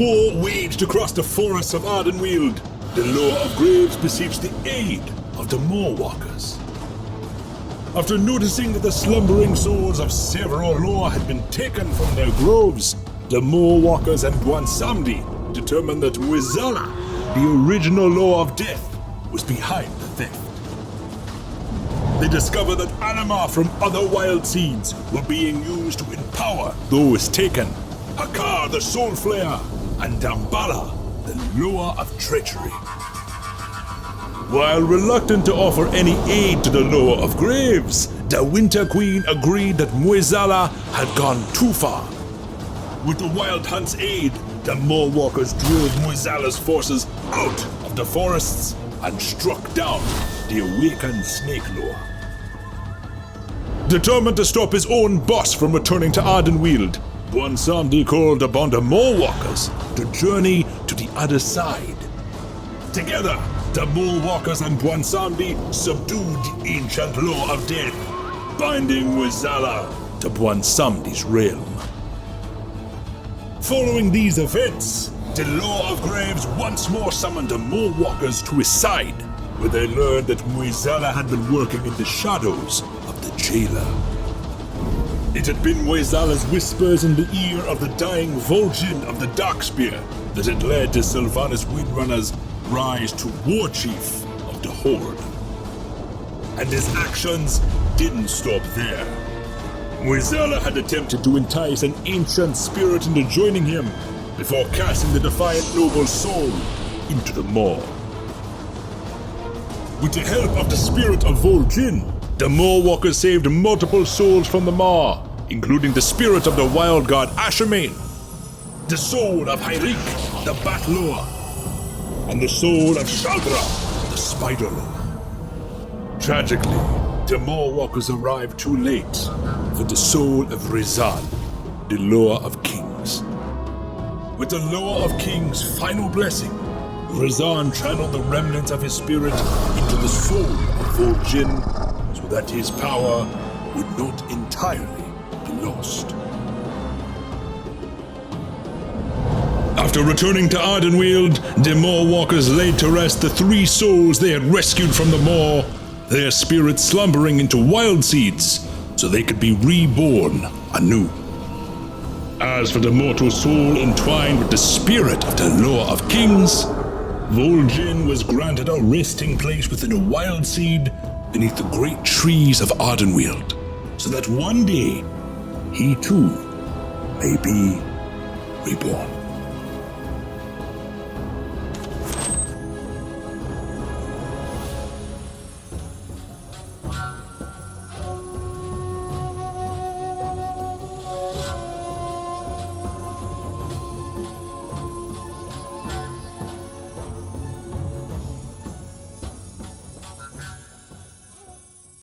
war waged across the forests of Ardenweald, the Loa of Graves beseeched the aid of the Maw Walkers. After noticing that the slumbering souls of several Loa had been taken from their groves, the Maw Walkers and Bwonsamdi determined that Mueh'zala, the original Loa of Death, was behind the theft. They discovered that anima from other wild seeds were being used to empower those taken. Hakar, the Soul Flayer, and Damballa, the Loa of Treachery. While reluctant to offer any aid to the Loa of Graves, the Winter Queen agreed that Mueh'zala had gone too far. With the Wild Hunt's aid, the Maw Walkers drove Mueh'zala's forces out of the forests and struck down the awakened Snake Loa. Determined to stop his own boss from returning to Ardenweald, Bwonsamdi called upon the Maw Walkers to journey to the other side. Together, the Maw Walkers and Bwonsamdi subdued the ancient Loa of Death, binding Mueh'zala to Bwonsamdi's realm. Following these events, the Loa of Graves once more summoned the Maw Walkers to his side, where they learned that Mueh'zala had been working in the shadows of the jailer. It had been Mueh'zala's whispers in the ear of the dying Vol'jin of the Darkspear that had led to Sylvanas Windrunner's rise to War Chief of the Horde. And his actions didn't stop there. Mueh'zala had attempted to entice an ancient spirit into joining him before casting the defiant noble soul into the maw. With the help of the spirit of Vol'jin, the Maw Walkers saved multiple souls from the maw, including the spirit of the wild god Ashamain, the soul of Hir'eek, the Bat Loa, and the soul of Shadra, the Spider Loa. Tragically, the Maw Walkers arrived too late for the soul of Rizal, the Loa of Kings. With the Loa of Kings' final blessing, Rizal channeled the remnants of his spirit into the soul of Vol'jin so that his power would not entirely be lost. After returning to Ardenweald, the Maw Walkers laid to rest the 3 souls they had rescued from the maw, their spirits slumbering into wild seeds so they could be reborn anew. As for the mortal soul entwined with the spirit of the Loa of Kings, Vol'jin was granted a resting place within a wild seed beneath the great trees of Ardenweald, so that one day he too may be reborn.